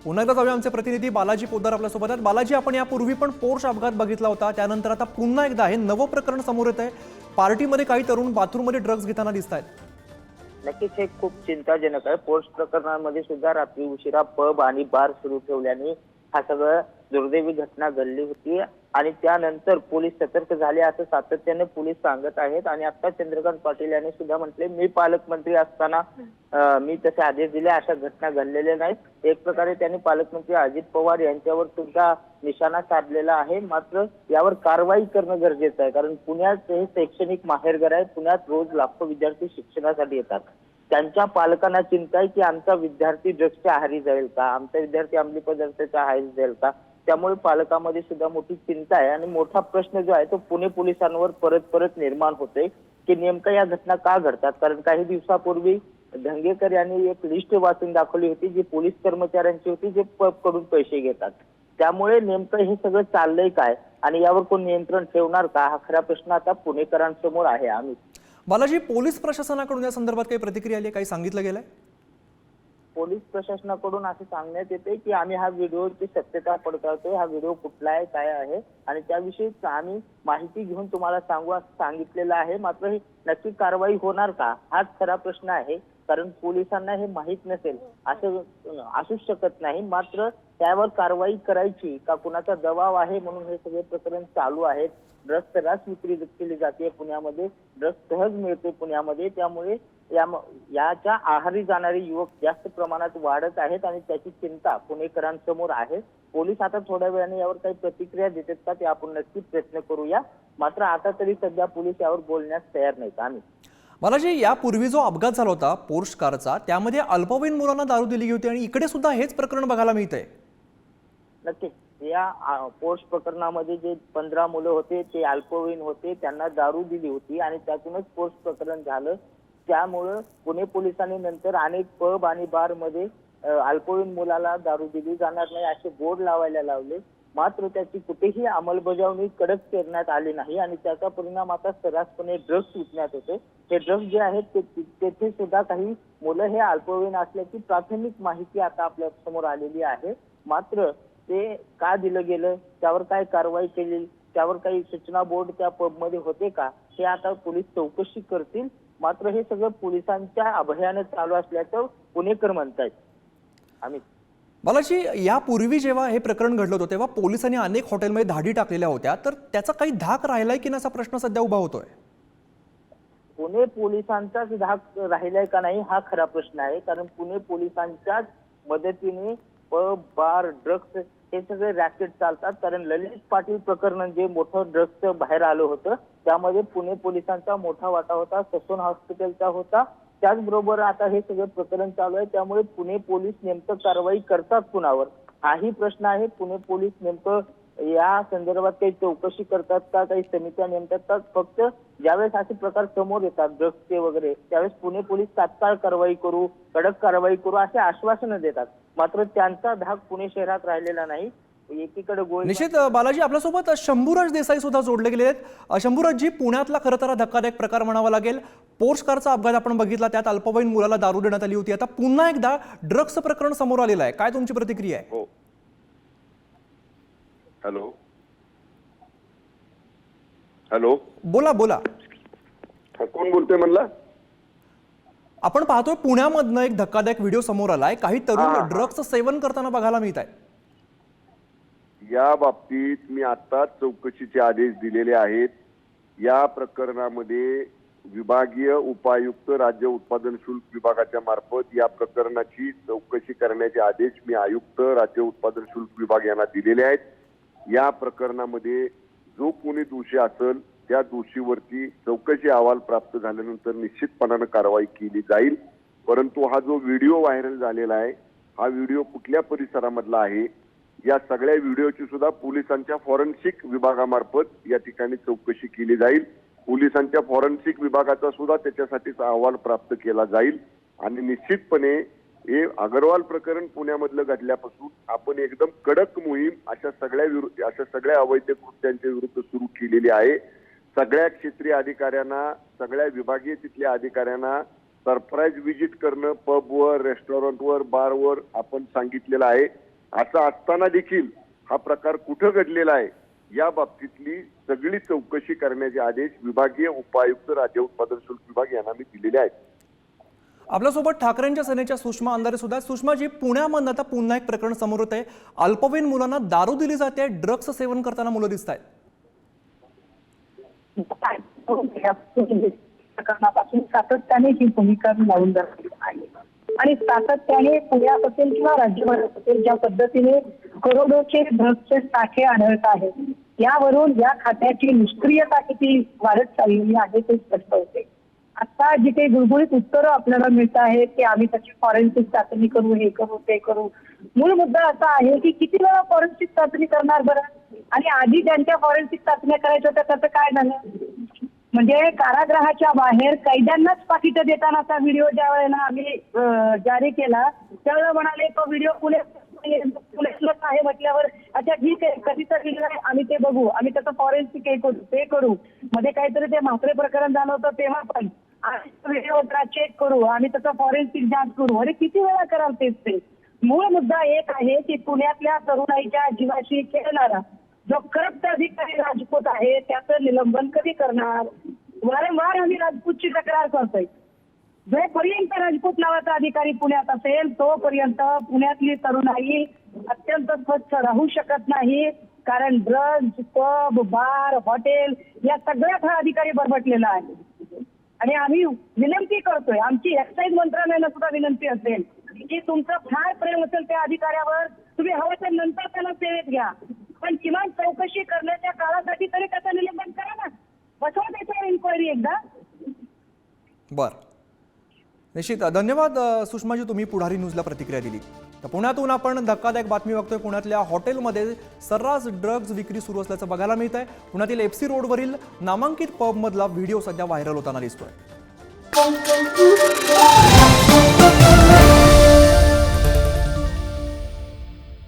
पुन्हा एकदा जाऊया, आमचे प्रतिनिधी बालाजी पोद्दार आपल्यासोबत आहेत। बालाजी, आपण यापूर्वी पण पोर्श अपघात बघितला होता, त्यानंतर आता पुन्हा एकदा हे नवं प्रकरण समोर येत आहे। पार्टीमध्ये काही तरुण बाथरूममध्ये ड्रग्ज घेताना दिसत आहेत। नक्कीच हे खूप चिंताजनक आहे। पोस्ट प्रकरणामध्ये सुद्धा रात्री उशिरा पब आणि बार सुरू ठेवल्याने हा सगळं दुर्दैवी घटना घडली होती आणि त्यानंतर पोलीस सतर्क झाले असं सातत्याने पोलीस सांगत आहेत। आणि आता चंद्रकांत पाटील यांनी सुद्धा म्हटले, मी पालकमंत्री असताना मी तसे आदेश दिले, अशा घटना घडलेल्या नाहीत। एक प्रकारे त्यांनी पालकमंत्री अजित पवार यांच्यावर सुद्धा निशाणा साधलेला आहे। मात्र यावर कारवाई करणं गरजेचं आहे, कारण पुण्यात हे शैक्षणिक माहेरघर आहे। पुण्यात रोज लाखो विद्यार्थी शिक्षणासाठी येतात। त्यांच्या पालकांना चिंता आहे की आमचा विद्यार्थी ड्रग्सच्या आहारी जाईल का, आमचा विद्यार्थी अंमली पदार्थाच्या आहारी जाईल का। त्यामुळे पालकांमध्ये सुद्धा मोठी चिंता आहे आणि मोठा प्रश्न जो आहे तो पुणे पोलिसांवर परत परत निर्माण होतोय की नेमका या घटना का घडतात। कारण काही दिवसापूर्वी धंगेकर यांनी एक लिस्ट वाचून दाखवली होती जी पोलीस कर्मचाऱ्यांची होती, जे पब कडून पैसे घेतात। त्यामुळे नेमकं हे सगळं चाललंय काय आणि यावर कोण नियंत्रण ठेवणार का, हा खरा प्रश्न आता पुणेकरांसमोर आहे। आम्ही बालाजी, पोलीस प्रशासनाकडून या संदर्भात काही प्रतिक्रिया आली, काही सांगितलं गेलंय? पोलीस प्रशासनाकडून असं सांगण्यात येते की आम्ही हा व्हिडिओची सत्यता पडताळतोय, हा व्हिडिओ कुठला आहे, काय आहे आणि त्याविषयी आम्ही माहिती घेऊन तुम्हाला सांगू असं सांगितलेलं आहे। मात्र ही नक्की कारवाई होणार का, हाच खरा प्रश्न आहे। कारण पोलिसांना हे माहीत नसेल असं असूच शकत नाही। मात्र त्यावर कारवाई करायची का कुणाचा दबाव आहे म्हणून हे सगळे प्रकरण चालू आहेत। ड्रग्ज सर्रास विक्री केली जाते पुण्यामध्ये, ड्रग्ज सहज मिळते पुण्यामध्ये, त्यामुळे याच्या आहारी जाणारे युवक जास्त प्रमाणात वाढत आहेत आणि त्याची चिंता पुणेकरांसमोर आहे। पोलीस आता थोड्या वेळाने यावर काही प्रतिक्रिया देतात का ते आपण नक्कीच प्रयत्न करूया। मात्र आता तरी सध्या पोलीस यावर बोलण्यास तयार नाहीत। आम्ही बालाजी, यापूर्वी जो अपघात झाला होता पोर्श कारचा, त्यामध्ये अल्पवयीन मुलांना दारू दिली होती आणि इकडे सुद्धा हेच प्रकरण बघायला मिळतंय। नक्कीच या पोस्ट प्रकरणामध्ये जे 15 मुलं होते ते अल्पवयीन होते, त्यांना दारू दिली होती आणि त्यातूनच पोस्ट प्रकरण झालं। त्यामुळं पुणे पोलिसांनी नंतर अनेक पब आणि बार मध्ये अल्पवयीन मुलाला दारू दिली जाणार नाही असे बोर्ड लावायला लावले। मात्र त्याची कुठेही अंमलबजावणी कडक करण्यात आली नाही आणि त्याचा परिणाम आता सर्रासपणे ड्रग्ज विकण्यात होते। हे ड्रग्ज जे आहेत तेथे सुद्धा काही मुलं हे अल्पवयीन असल्याची प्राथमिक माहिती आता आपल्या समोर आलेली आहे। मात्र ते का दिलं गेलं, त्यावर काय कारवाई केली, त्यावर काही सूचना बोर्ड त्या पबमध्ये होते का, हे आता पोलीस चौकशी करतील। मात्र हे सगळं पोलिसांच्या अभयाने चालू असल्याचं पुणेकर म्हणतायत। आम्ही बालाजी, यापूर्वी जेव्हा हे प्रकरण घडलं होतं तेव्हा पोलिसांनी अनेक हॉटेलमध्ये धाडी टाकलेल्या होत्या, तर त्याचा काही धाक राहिलाय की नाही असा प्रश्न सध्या उभा होतोय। पुणे पोलिसांचाच धाक राहिलाय का नाही हा खरा प्रश्न आहे। कारण पुणे पोलिसांच्याच मदतीने पब बार ड्रग्ज हे सगळे रॅकेट चालतात। कारण ललित पाटील प्रकरण जे मोठं ड्रग्जचं बाहेर आलं होतं त्यामध्ये पुणे पोलिसांचा मोठा वाटा होता, ससून हॉस्पिटलचा होता। त्याचबरोबर आता हे सगळं प्रकरण चालू आहे, त्यामुळे पुणे पोलीस नेमकं कारवाई करतात कुणावर हाही प्रश्न आहे। पुणे पोलीस नेमकं या संदर्भात काही चौकशी करतात का, काही समित्या नेमतात का, फक्त ज्यावेळेस असे प्रकार समोर येतात ड्रग्जचे वगैरे त्यावेळेस पुणे पोलीस तात्काळ कारवाई करू, कडक कारवाई करू असे आश्वासनं देतात। मात्र त्यांचा धाक पुणे शहरात राहिलेला नाही। एकीकडे निश्चित बालाजी, आपल्यासोबत शंभूराज देसाई सुद्धा जोडले गेले आहेत। शंभूराजजी, पुण्यातला खरं तर धक्कादायक प्रकार म्हणावा लागेल। पोर्श कारचा अपघात आपण बघितला, त्यात अल्पवयीन मुलाला दारू देण्यात आली होती। आता पुन्हा एकदा ड्रग्जचं प्रकरण समोर आलेलं आहे, काय तुमची प्रतिक्रिया आहे? हो, हॅलो हॅलो, बोला बोला, कोण बोलतोय म्हणला? आपण पाहतोय पुण्यामधनं एक धक्कादायक व्हिडिओ समोर आलाय, काही तरुण ड्रग्जचं सेवन करताना बघायला मिळत आहे। या बाबतीत मी आता चौकशीचे आदेश दिलेले आहेत। या प्रकरणामध्ये विभागीय उपायुक्त राज्य उत्पादन शुल्क विभागाच्या मार्फत या प्रकरणाची चौकशी करण्याचे आदेश मी आयुक्त राज्य उत्पादन शुल्क विभाग यांना दिलेले आहेत। या प्रकरणामध्ये जो कोणी दोषी असेल त्या दोषीवरती चौकशी अहवाल प्राप्त झाल्यानंतर निश्चितपणाने कारवाई केली जाईल। परंतु हा जो व्हिडिओ व्हायरल झालेला आहे, हा व्हिडिओ कुठल्या परिसरामधला आहे, या सगळ्या व्हिडिओची सुद्धा पोलिसांच्या फॉरेन्सिक विभागामार्फत या ठिकाणी चौकशी केली जाईल। पोलिसांच्या फॉरेन्सिक विभागाचा सुद्धा त्याच्यासाठीचा अहवाल प्राप्त केला जाईल आणि निश्चितपणे हे अग्रवाल प्रकरण पुण्यामधलं घडल्यापासून आपण एकदम कडक मोहीम अशा सगळ्या अवैध कृत्यांच्या विरुद्ध सुरू केलेली आहे। सगळ्या क्षेत्रीय अधिकाऱ्यांना, सगळ्या विभागीय तिथल्या अधिकाऱ्यांना सरप्राईज व्हिजिट करणं पबवर, रेस्टॉरंटवर, बारवर आपण सांगितलेलं आहे। असं असताना देखील हा प्रकार कुठं घडलेला आहे या बाबतीतली सगळी चौकशी करण्याचे आदेश विभागीय उपायुक्त राज्य उत्पादन शुल्क विभाग यांना मी दिलेले आहेत. आपल्यासोबत ठाकरेंच्या सेनेच्या सुषमा अंधारे सुद्धा आहेत. सुषमाजी, पुण्यामध्ये आता पुन्हा एक प्रकरण समोर येत आहे. अल्पवयीन मुलांना दारू दिली जाते, ड्रग्स सेवन करताना मुलं दिसत आहेत. प्रकरणापासून सातत्याने ही भूमिका लावून जाते आहे आणि सातत्याने पुण्यात असेल किंवा राज्यभरात असेल ज्या पद्धतीने करोडोचे ड्रग्सचे साठे आढळत आहेत, यावरून या खात्याची निष्क्रियता किती वाढत चाललेली आहे ते स्पष्ट होते. आता जी काही गुळगुळीत उत्तरं आपल्याला मिळत आहेत की आम्ही त्याची फॉरेन्सिक चाचणी करू, हे करू, ते करू. मूळ मुद्दा असा आहे की किती वेळा फॉरेन्सिक चाचणी करणार बरं, आणि आधी ज्यांच्या फॉरेन्सिक चाचण्या करायच्या होत्या त्याचं काय झालं? म्हणजे कारागृहाच्या बाहेर कैद्यांनाच पाकिटं देतानाचा व्हिडिओ ज्या वेळेला आम्ही जारी केला त्यावेळेला म्हणाले तो व्हिडिओ पुण्यातलाच आहे म्हटल्यावर अच्छा ठीक आहे, कधीतरी आम्ही ते बघू, आम्ही त्याचं फॉरेन्सिक हे करू, ते करू. मध्ये काहीतरी ते म्हात्रे प्रकरण झालं होतं तेव्हा पण व्हिडिओ चेक करू, आम्ही त्याचं फॉरेन्सिक जांच करू. अरे किती वेळा कराल तेच ते. मूळ मुद्दा एक आहे की पुण्यातल्या तरुणाईच्या जीवाशी खेळणारा जो करप्ट अधिकारी राजपूत आहे त्याचं निलंबन कधी करणार? वारंवार आम्ही राजपूतची तक्रार करतोय. जोपर्यंत राजपूत नावाचा अधिकारी पुण्यात असेल तोपर्यंत पुण्यातली तरुणाई अत्यंत स्वच्छ राहू शकत नाही. कारण ड्रग्ज, पब, बार, हॉटेल या सगळ्यात हा अधिकारी बरबटलेला आहे. आणि आम्ही विनंती करतोय, आमची एक्साईज मंत्रालयाला सुद्धा विनंती असेल की तुमचं फार प्रेम असेल त्या अधिकाऱ्यावर, तुम्ही हवं तर नंतर त्याला सेवेत घ्या, पण किमान चौकशी करण्याच्या काळासाठी तरी त्याचं निलंबन करा ना. बसवा त्याच्यावर इन्क्वायरी एकदा. बर, निश्चित धन्यवाद सुषमाजी, तुम्ही पुढारी न्यूजला प्रतिक्रिया दिली. तर पुण्यातून आपण धक्कादायक बातमी बघतोय. पुण्यातल्या हॉटेलमध्ये सर्रास ड्रग्ज विक्री सुरू असल्याचं बघायला मिळत आहे. पुण्यातील एफसी रोडवरील नामांकित पबमधला व्हिडिओ सध्या व्हायरल होताना दिसतोय.